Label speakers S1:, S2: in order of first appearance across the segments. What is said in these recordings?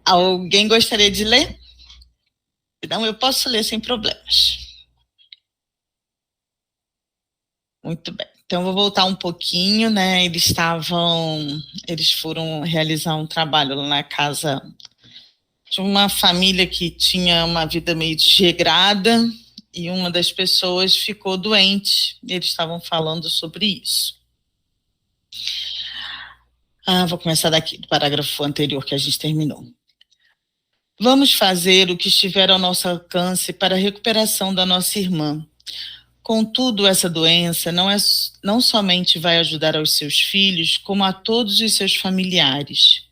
S1: Alguém gostaria de ler? Não, eu posso ler sem problemas. Muito bem. Então, eu vou voltar um pouquinho, né? Eles foram realizar um trabalho lá na casa de uma família que tinha uma vida meio desregrada e uma das pessoas ficou doente. Eles estavam falando sobre isso. Vou começar daqui, do parágrafo anterior que a gente terminou. Vamos fazer o que estiver ao nosso alcance para a recuperação da nossa irmã. Contudo, essa doença não somente vai ajudar aos seus filhos, como a todos os seus familiares.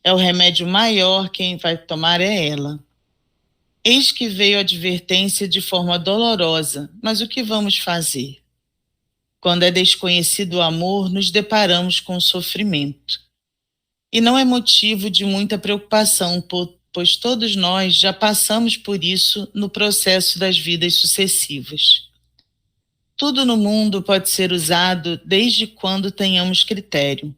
S1: É o remédio maior, quem vai tomar é ela. Eis que veio a advertência de forma dolorosa, mas o que vamos fazer? Quando é desconhecido o amor, nos deparamos com o sofrimento. E não é motivo de muita preocupação, pois todos nós já passamos por isso no processo das vidas sucessivas. Tudo no mundo pode ser usado desde quando tenhamos critério.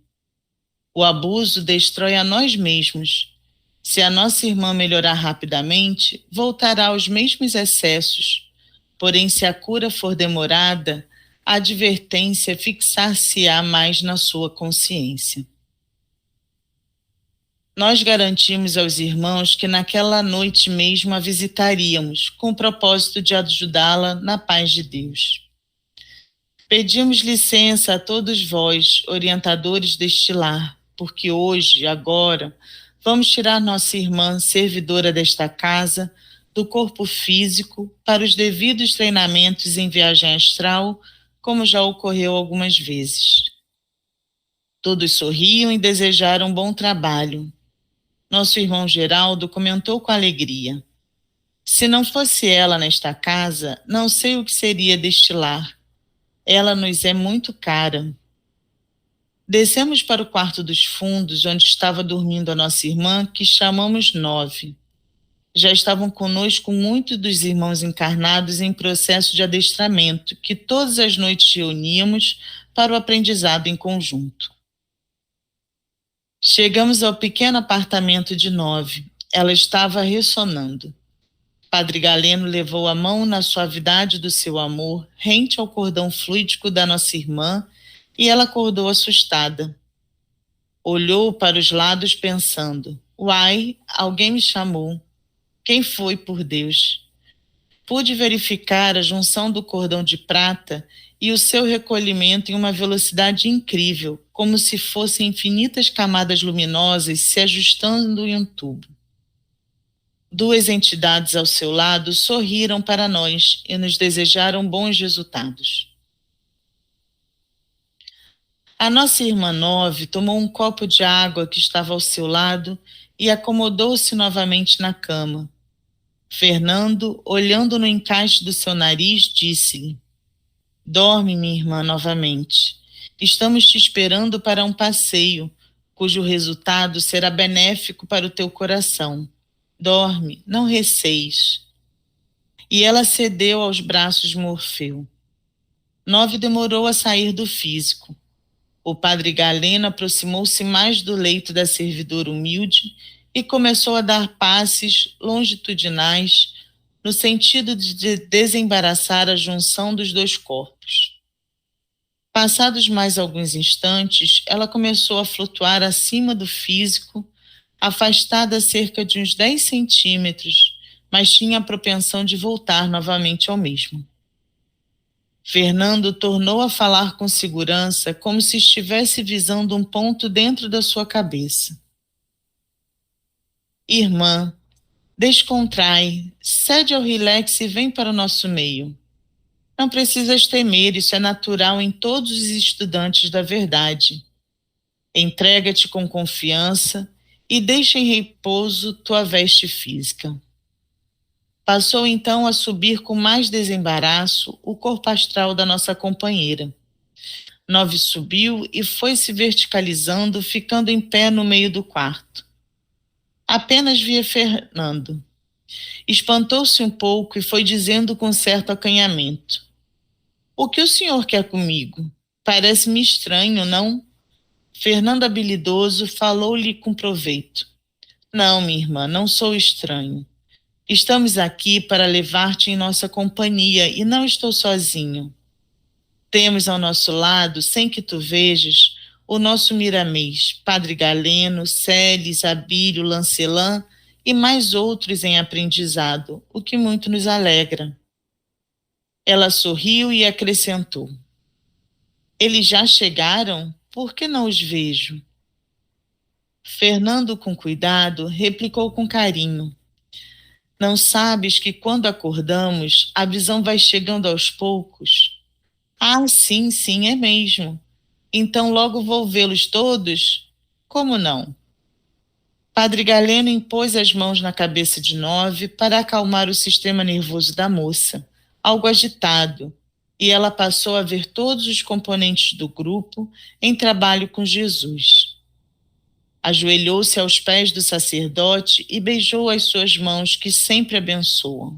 S1: O abuso destrói a nós mesmos. Se a nossa irmã melhorar rapidamente, voltará aos mesmos excessos. Porém, se a cura for demorada, a advertência fixar-se-á mais na sua consciência. Nós garantimos aos irmãos que naquela noite mesmo a visitaríamos, com o propósito de ajudá-la na paz de Deus. Pedimos licença a todos vós, orientadores deste lar, porque hoje, agora, vamos tirar nossa irmã, servidora desta casa, do corpo físico para os devidos treinamentos em viagem astral, como já ocorreu algumas vezes. Todos sorriam e desejaram bom trabalho. Nosso irmão Geraldo comentou com alegria: se não fosse ela nesta casa, não sei o que seria deste lar. Ela nos é muito cara. Descemos para o quarto dos fundos, onde estava dormindo a nossa irmã, que chamamos 9. Já estavam conosco muitos dos irmãos encarnados em processo de adestramento, que todas as noites reuníamos para o aprendizado em conjunto. Chegamos ao pequeno apartamento de 9. Ela estava ressonando. Padre Galeno levou a mão na suavidade do seu amor, rente ao cordão fluídico da nossa irmã, e ela acordou assustada. Olhou para os lados pensando: uai, alguém me chamou. Quem foi, por Deus? Pude verificar a junção do cordão de prata e o seu recolhimento em uma velocidade incrível, como se fossem infinitas camadas luminosas se ajustando em um tubo. Duas entidades ao seu lado sorriram para nós e nos desejaram bons resultados. A nossa irmã 9 tomou um copo de água que estava ao seu lado e acomodou-se novamente na cama. Fernando, olhando no encaixe do seu nariz, disse-lhe: dorme, minha irmã, novamente. Estamos te esperando para um passeio, cujo resultado será benéfico para o teu coração. Dorme, não receis. E ela cedeu aos braços de Morfeu. 9 demorou a sair do físico. O padre Galeno aproximou-se mais do leito da servidora humilde e começou a dar passes longitudinais no sentido de desembaraçar a junção dos dois corpos. Passados mais alguns instantes, ela começou a flutuar acima do físico, afastada cerca de uns 10 centímetros, mas tinha a propensão de voltar novamente ao mesmo. Fernando tornou a falar com segurança, como se estivesse visando um ponto dentro da sua cabeça. Irmã, descontrai, cede ao relax e vem para o nosso meio. Não precisas temer, isso é natural em todos os estudantes da verdade. Entrega-te com confiança e deixa em repouso tua veste física. Passou então a subir com mais desembaraço o corpo astral da nossa companheira. 9 subiu e foi se verticalizando, ficando em pé no meio do quarto. Apenas via Fernando. Espantou-se um pouco e foi dizendo com certo acanhamento: o que o senhor quer comigo? Parece-me estranho, não? Fernando habilidoso falou-lhe com proveito. Não, minha irmã, não sou estranho. Estamos aqui para levar-te em nossa companhia e não estou sozinho. Temos ao nosso lado, sem que tu vejas, o nosso Miramês, Padre Galeno, Celes, Abílio, Lancelã e mais outros em aprendizado, o que muito nos alegra. Ela sorriu e acrescentou: Eles já chegaram? Por que não os vejo? Fernando, com cuidado, replicou com carinho: Não sabes que quando acordamos, a visão vai chegando aos poucos? Ah, sim, sim, é mesmo. Então logo vou vê-los todos? Como não? Padre Galeno impôs as mãos na cabeça de Nove para acalmar o sistema nervoso da moça, algo agitado, e ela passou a ver todos os componentes do grupo em trabalho com Jesus. Ajoelhou-se aos pés do sacerdote e beijou as suas mãos que sempre abençoam.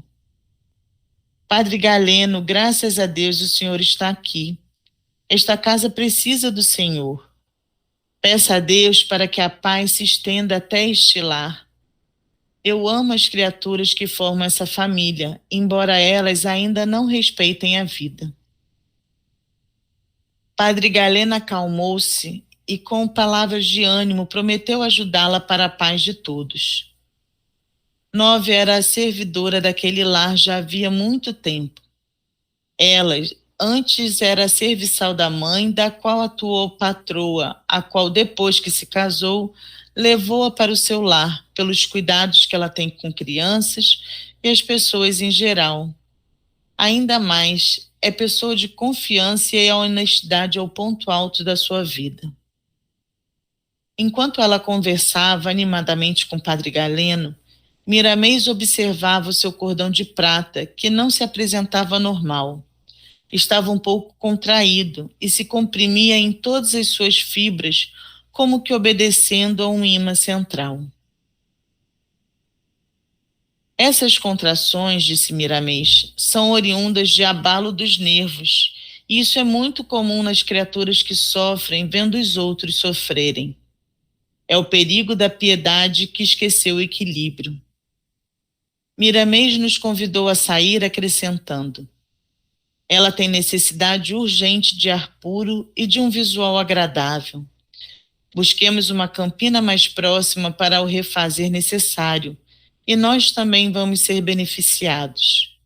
S1: Padre Galeno, graças a Deus o Senhor está aqui. Esta casa precisa do Senhor. Peça a Deus para que a paz se estenda até este lar. Eu amo as criaturas que formam essa família, embora elas ainda não respeitem a vida. Padre Galeno acalmou-se e, com palavras de ânimo, prometeu ajudá-la para a paz de todos. Nove era a servidora daquele lar já havia muito tempo. Ela, antes era serviçal da mãe, da qual atuou patroa, a qual, depois que se casou, levou-a para o seu lar, pelos cuidados que ela tem com crianças e as pessoas em geral. Ainda mais, é pessoa de confiança e a honestidade é o ponto alto da sua vida. Enquanto ela conversava animadamente com o Padre Galeno, Miramês observava o seu cordão de prata, que não se apresentava normal. Estava um pouco contraído e se comprimia em todas as suas fibras, como que obedecendo a um ímã central. Essas contrações, disse Miramês, são oriundas de abalo dos nervos, e isso é muito comum nas criaturas que sofrem vendo os outros sofrerem. É o perigo da piedade que esqueceu o equilíbrio. Miramês nos convidou a sair, acrescentando: Ela tem necessidade urgente de ar puro e de um visual agradável. Busquemos uma campina mais próxima para o refazer necessário, e nós também vamos ser beneficiados.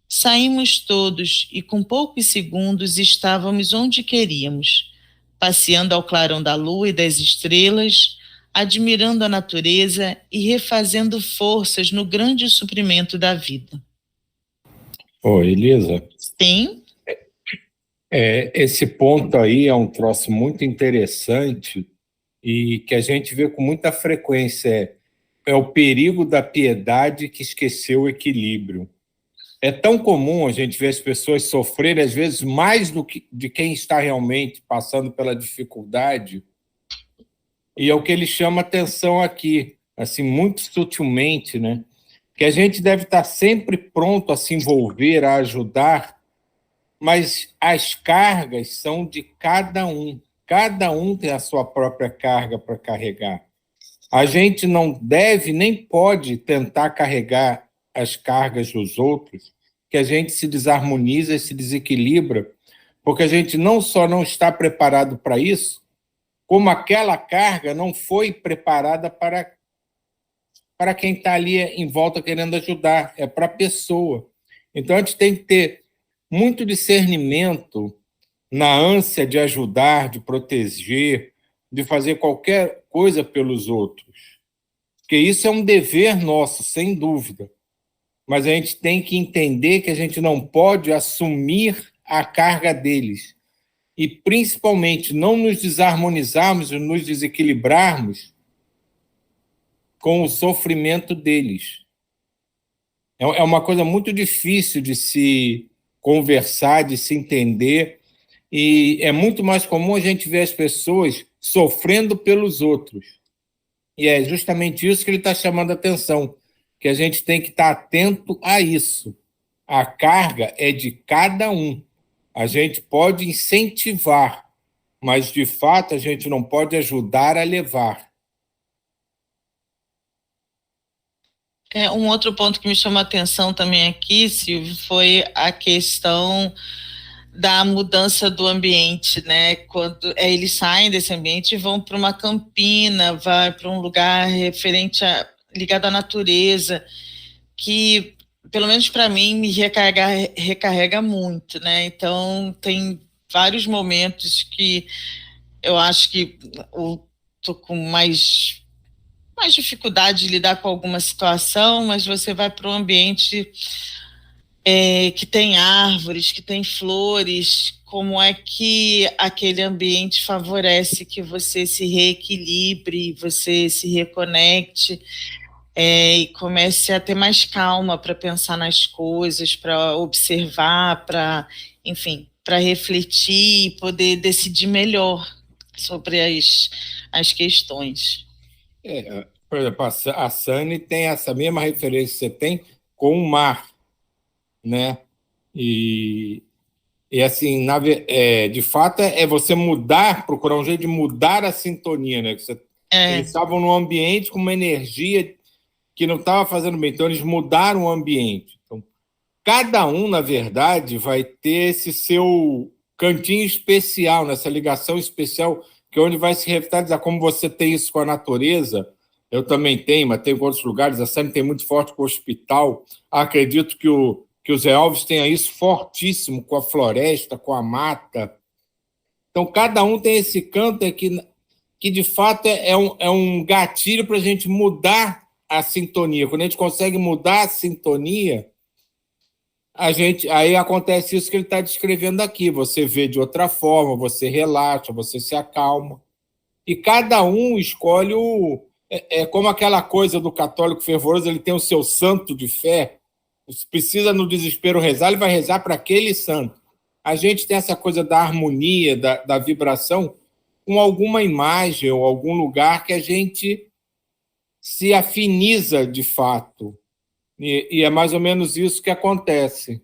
S1: Saímos todos e, com poucos segundos, estávamos onde queríamos, passeando ao clarão da lua e das estrelas, admirando a natureza e refazendo forças no grande suprimento da vida.
S2: Ô, Elisa,
S1: Sim,
S2: esse ponto aí é um troço muito interessante e que a gente vê com muita frequência. É o perigo da piedade que esqueceu o equilíbrio. É tão comum a gente ver as pessoas sofrerem, às vezes, mais do que de quem está realmente passando pela dificuldade, e é o que ele chama atenção aqui, assim, muito sutilmente, né? Que a gente deve estar sempre pronto a se envolver, a ajudar, mas as cargas são de cada um. Cada um tem a sua própria carga para carregar. A gente não deve nem pode tentar carregar as cargas dos outros, que a gente se desarmoniza e se desequilibra, porque a gente não só não está preparado para isso, como aquela carga não foi preparada para quem está ali em volta querendo ajudar, é para a pessoa. Então a gente tem que ter muito discernimento na ânsia de ajudar, de proteger, de fazer qualquer coisa pelos outros. Porque isso é um dever nosso, sem dúvida. Mas a gente tem que entender que a gente não pode assumir a carga deles. E, principalmente, não nos desarmonizarmos e nos desequilibrarmos com o sofrimento deles. É uma coisa muito difícil de se conversar, de se entender, e é muito mais comum a gente ver as pessoas sofrendo pelos outros. E é justamente isso que ele está chamando a atenção, que a gente tem que estar atento a isso. A carga é de cada um. A gente pode incentivar, mas, de fato, a gente não pode ajudar a levar.
S1: Um outro ponto que me chamou a atenção também aqui, Silvio, foi a questão da mudança do ambiente, né? Quando eles saem desse ambiente e vão para uma campina, vai para um lugar ligado à natureza, que, pelo menos para mim, me recarrega muito, né? Então, tem vários momentos que eu acho que eu tô com mais dificuldade de lidar com alguma situação, mas você vai para um ambiente que tem árvores, que tem flores, como é que aquele ambiente favorece que você se reequilibre, você se reconecte, e comece a ter mais calma para pensar nas coisas, para observar, enfim, para refletir e poder decidir melhor sobre as questões.
S2: Por exemplo, a Sani tem essa mesma referência que você tem com o mar, né? E assim, de fato, é você procurar um jeito de mudar a sintonia, né? Eles estavam num ambiente com uma energia que não estava fazendo bem, então eles mudaram o ambiente. Então, cada um, na verdade, vai ter esse seu cantinho especial, nessa ligação especial, que é onde vai se revitalizar. Como você tem isso com a natureza, eu também tenho, mas tenho com outros lugares, a Sami tem muito forte com o hospital. Acredito que os Elvis tenham isso fortíssimo com a floresta, com a mata. Então, cada um tem esse canto que de fato é um gatilho para a gente mudar a sintonia. Quando a gente consegue mudar a sintonia, aí acontece isso que ele está descrevendo aqui. Você vê de outra forma, você relaxa, você se acalma. E cada um escolhe como aquela coisa do católico fervoroso, ele tem o seu santo de fé. Se precisa no desespero rezar, ele vai rezar para aquele santo. A gente tem essa coisa da harmonia, da vibração, com alguma imagem ou algum lugar que a gente se afiniza de fato. E é mais ou menos isso que acontece.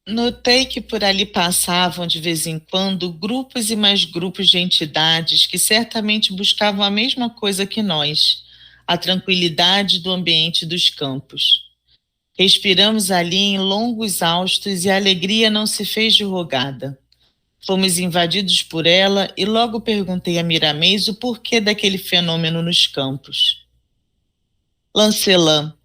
S1: Notei que por ali passavam de vez em quando grupos e mais grupos de entidades que certamente buscavam a mesma coisa que nós, a tranquilidade do ambiente dos campos. Respiramos ali em longos haustos e a alegria não se fez de rogada. Fomos invadidos por ela e logo perguntei a Miramês o porquê daquele fenômeno nos campos. Lancelã,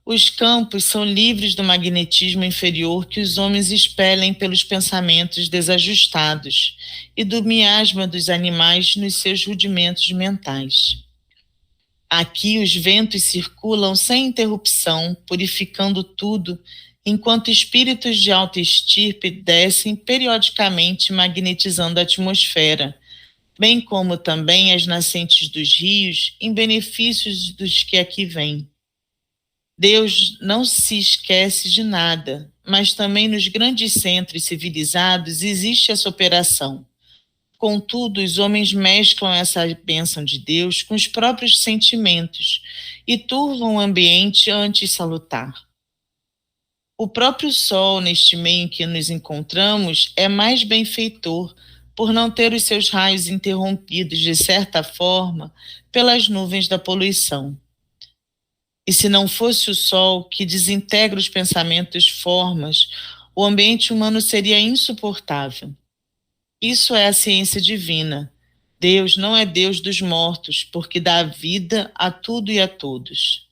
S1: os campos são livres do magnetismo inferior que os homens expelem pelos pensamentos desajustados e do miasma dos animais nos seus rudimentos mentais. Aqui os ventos circulam sem interrupção, purificando tudo, enquanto espíritos de alta estirpe descem periodicamente magnetizando a atmosfera, bem como também as nascentes dos rios, em benefício dos que aqui vêm. Deus não se esquece de nada, mas também nos grandes centros civilizados existe essa operação. Contudo, os homens mesclam essa bênção de Deus com os próprios sentimentos e turvam o ambiente antes salutar. O próprio Sol, neste meio em que nos encontramos, é mais benfeitor por não ter os seus raios interrompidos, de certa forma, pelas nuvens da poluição. E se não fosse o Sol que desintegra os pensamentos formas, o ambiente humano seria insuportável. Isso é a ciência divina. Deus não é Deus dos mortos, porque dá vida a tudo e a todos.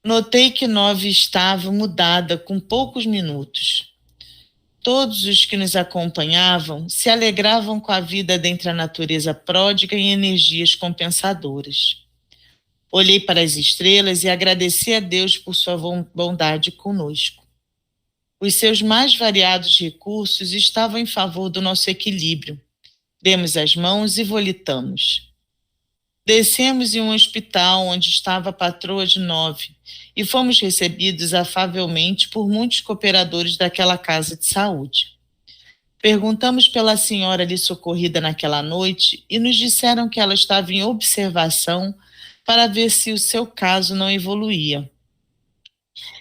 S1: Notei que Nove estava mudada com poucos minutos. Todos os que nos acompanhavam se alegravam com a vida dentre a natureza pródiga em energias compensadoras. Olhei para as estrelas e agradeci a Deus por sua bondade conosco. Os seus mais variados recursos estavam em favor do nosso equilíbrio. Demos as mãos e volitamos. Descemos em um hospital onde estava a patroa de Nove e fomos recebidos afavelmente por muitos cooperadores daquela casa de saúde. Perguntamos pela senhora ali socorrida naquela noite e nos disseram que ela estava em observação para ver se o seu caso não evoluía.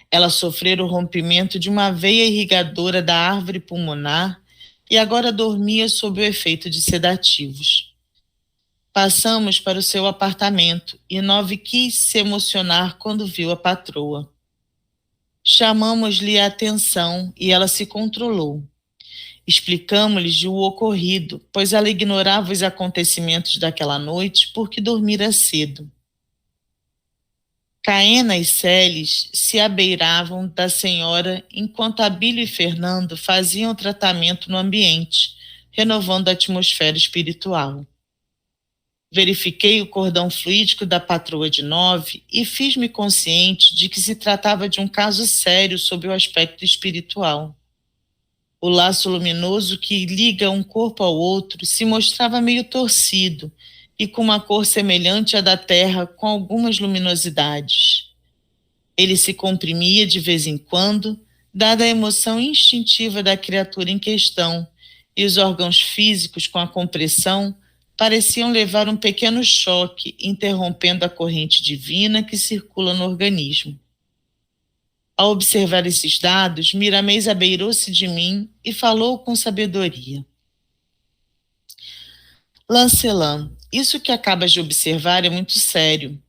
S1: Ela sofrera o rompimento de uma veia irrigadora da árvore pulmonar e agora dormia sob o efeito de sedativos. Passamos para o seu apartamento e Nove quis se emocionar quando viu a patroa. Chamamos-lhe a atenção e ela se controlou. Explicamos-lhe o ocorrido, pois ela ignorava os acontecimentos daquela noite porque dormira cedo. Caena e Celes se abeiravam da senhora enquanto Abílio e Fernando faziam tratamento no ambiente, renovando a atmosfera espiritual. Verifiquei o cordão fluídico da patroa de Nove e fiz-me consciente de que se tratava de um caso sério sob o aspecto espiritual. O laço luminoso que liga um corpo ao outro se mostrava meio torcido e com uma cor semelhante à da terra, com algumas luminosidades. Ele se comprimia de vez em quando, dada a emoção instintiva da criatura em questão, e os órgãos físicos, com a compressão, pareciam levar um pequeno choque, interrompendo a corrente divina que circula no organismo. Ao observar esses dados, Miramês abeirou-se de mim e falou com sabedoria. Lancelã, isso que acabas de observar é muito sério.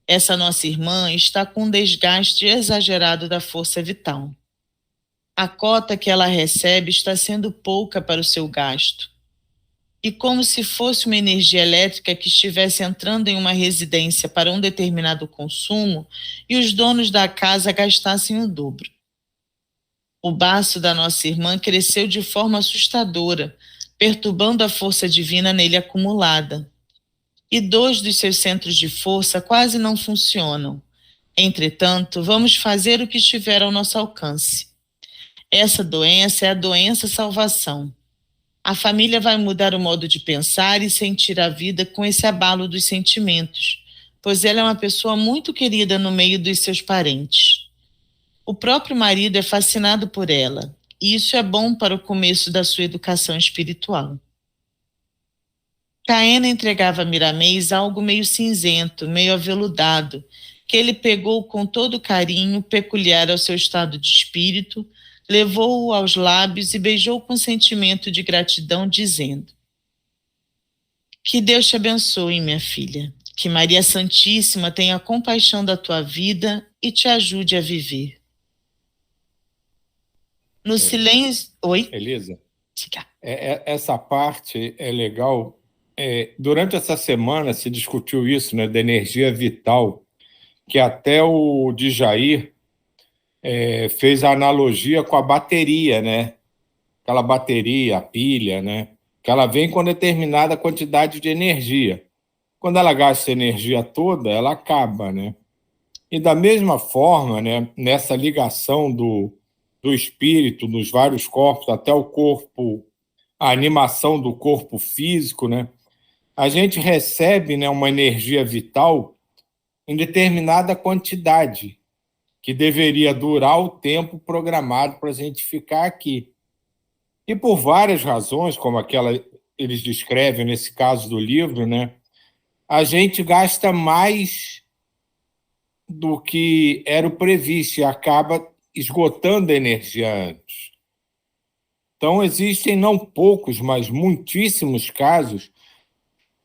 S1: Essa nossa irmã está com um desgaste exagerado da força vital. A cota que ela recebe está sendo pouca para o seu gasto. E como se fosse uma energia elétrica que estivesse entrando em uma residência para um determinado consumo e os donos da casa gastassem o dobro. O baço da nossa irmã cresceu de forma assustadora, perturbando a força divina nele acumulada. E 2 dos seus centros de força quase não funcionam. Entretanto, vamos fazer o que estiver ao nosso alcance. Essa doença é a doença salvação. A família vai mudar o modo de pensar e sentir a vida com esse abalo dos sentimentos, pois ela é uma pessoa muito querida no meio dos seus parentes. O próprio marido é fascinado por ela, e isso é bom para o começo da sua educação espiritual. Caena entregava a Miramês algo meio cinzento, meio aveludado, que ele pegou com todo o carinho peculiar ao seu estado de espírito, levou-o aos lábios e beijou com sentimento de gratidão, dizendo: Que Deus te abençoe, minha filha, que Maria Santíssima tenha compaixão da tua vida e te ajude a viver. No silêncio... Oi?
S2: Elisa, essa parte é legal. Durante essa semana se discutiu isso, né, da energia vital, que até o Djair fez a analogia com a bateria, né? Aquela bateria, a pilha, né? Que ela vem com determinada quantidade de energia. Quando ela gasta a energia toda, ela acaba, né? E da mesma forma, né, nessa ligação do espírito nos vários corpos, até o corpo, a animação do corpo físico, né? A gente recebe, né, uma energia vital em determinada quantidade, que deveria durar o tempo programado para a gente ficar aqui. E por várias razões, como aquela eles descrevem nesse caso do livro, né, a gente gasta mais do que era o previsto e acaba esgotando a energia antes. Então, existem não poucos, mas muitíssimos casos,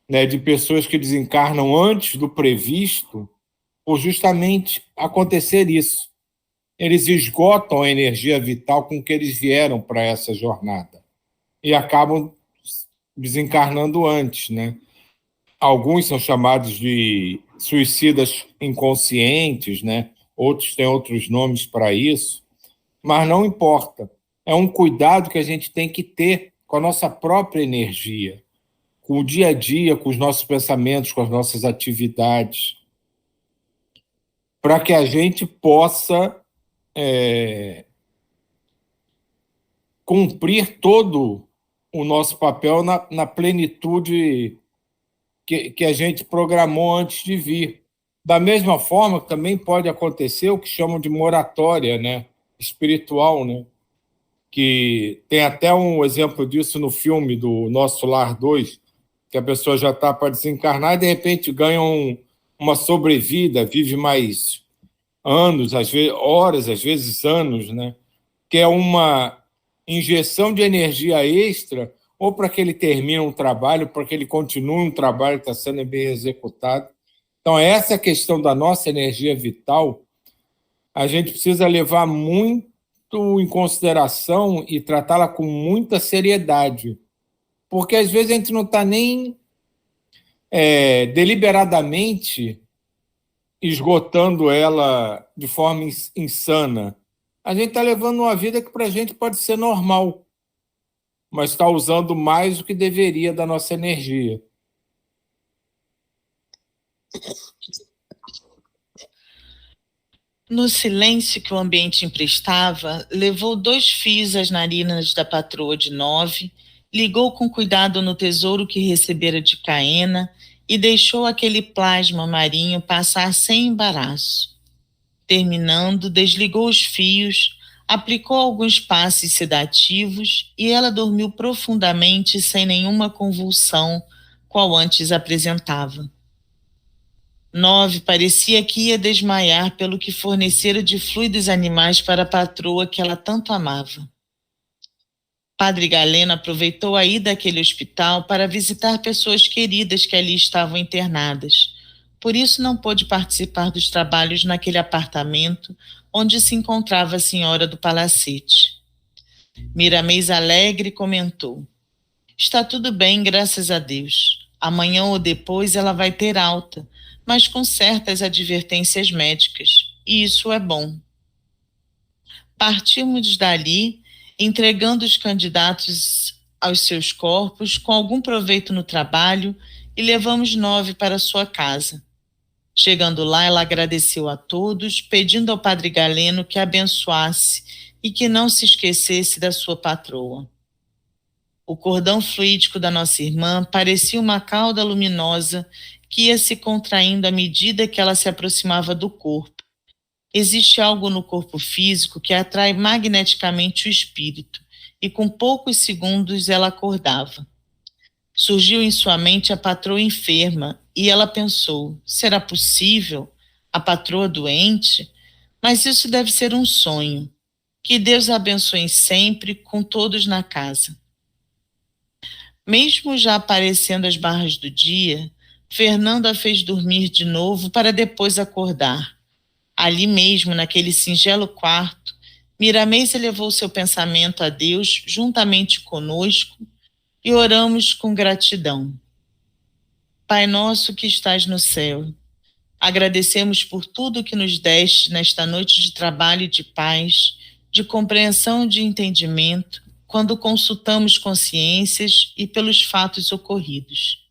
S2: né, de pessoas que desencarnam antes do previsto por justamente acontecer isso. Eles esgotam a energia vital com que eles vieram para essa jornada e acabam desencarnando antes, né? Alguns são chamados de suicidas inconscientes, né? Outros têm outros nomes para isso, mas não importa. É um cuidado que a gente tem que ter com a nossa própria energia, com o dia a dia, com os nossos pensamentos, com as nossas atividades, para que a gente possa cumprir todo o nosso papel na plenitude que a gente programou antes de vir. Da mesma forma, também pode acontecer o que chamam de moratória, né, espiritual, né, que tem até um exemplo disso no filme do Nosso Lar 2, que a pessoa já está para desencarnar e, de repente, ganha uma sobrevida, vive mais anos, às vezes horas, às vezes anos, né? Que é uma injeção de energia extra, ou para que ele termine um trabalho, para que ele continue um trabalho que está sendo bem executado. Então, essa questão da nossa energia vital, a gente precisa levar muito em consideração e tratá-la com muita seriedade, porque às vezes a gente não está nem deliberadamente esgotando ela de forma insana. A gente está levando uma vida que para a gente pode ser normal, mas está usando mais do que deveria da nossa energia.
S1: No silêncio que o ambiente emprestava, levou 2 fios às narinas da patroa de 9, ligou com cuidado no tesouro que recebera de Caena e deixou aquele plasma marinho passar sem embaraço. Terminando, desligou os fios, aplicou alguns passes sedativos e ela dormiu profundamente sem nenhuma convulsão, qual antes apresentava. 9 parecia que ia desmaiar pelo que fornecera de fluidos animais para a patroa que ela tanto amava. Padre Galeno aproveitou a ida àquele hospital para visitar pessoas queridas que ali estavam internadas. Por isso não pôde participar dos trabalhos naquele apartamento onde se encontrava a senhora do palacete. Miramês alegre comentou: "Está tudo bem, graças a Deus. Amanhã ou depois ela vai ter alta, mas com certas advertências médicas, e isso é bom." Partimos dali, entregando os candidatos aos seus corpos com algum proveito no trabalho e levamos 9 para sua casa. Chegando lá, ela agradeceu a todos, pedindo ao Padre Galeno que abençoasse e que não se esquecesse da sua patroa. O cordão fluídico da nossa irmã parecia uma cauda luminosa que ia se contraindo à medida que ela se aproximava do corpo. Existe algo no corpo físico que atrai magneticamente o espírito, e com poucos segundos ela acordava. Surgiu em sua mente a patroa enferma, e ela pensou: será possível? A patroa doente? Mas isso deve ser um sonho. Que Deus a abençoe sempre, com todos na casa. Mesmo já aparecendo as barras do dia, Fernando a fez dormir de novo para depois acordar. Ali mesmo, naquele singelo quarto, Miramês elevou seu pensamento a Deus juntamente conosco e oramos com gratidão. Pai nosso que estás no céu, agradecemos por tudo que nos deste nesta noite de trabalho e de paz, de compreensão e de entendimento, quando consultamos consciências e pelos fatos ocorridos.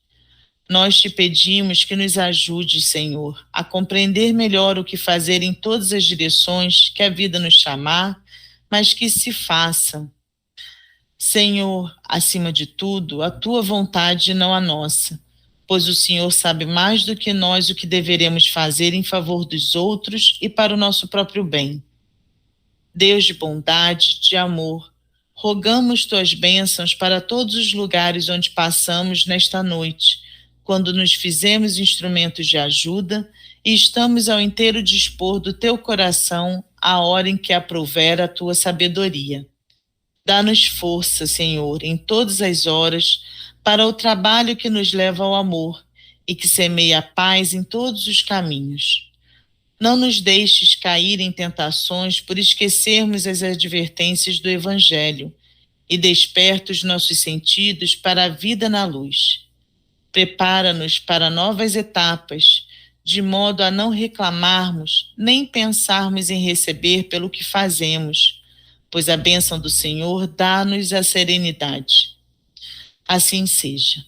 S1: Nós te pedimos que nos ajude, Senhor, a compreender melhor o que fazer em todas as direções que a vida nos chamar, mas que se faça. Senhor, acima de tudo, a tua vontade e não a nossa, pois o Senhor sabe mais do que nós o que deveremos fazer em favor dos outros e para o nosso próprio bem. Deus de bondade, de amor, rogamos tuas bênçãos para todos os lugares onde passamos nesta noite, quando nos fizemos instrumentos de ajuda e estamos ao inteiro dispor do teu coração a hora em que aprouver a tua sabedoria. Dá-nos força, Senhor, em todas as horas, para o trabalho que nos leva ao amor e que semeia a paz em todos os caminhos. Não nos deixes cair em tentações por esquecermos as advertências do Evangelho e desperta os nossos sentidos para a vida na luz. Prepara-nos para novas etapas, de modo a não reclamarmos nem pensarmos em receber pelo que fazemos, pois a bênção do Senhor dá-nos a serenidade. Assim seja.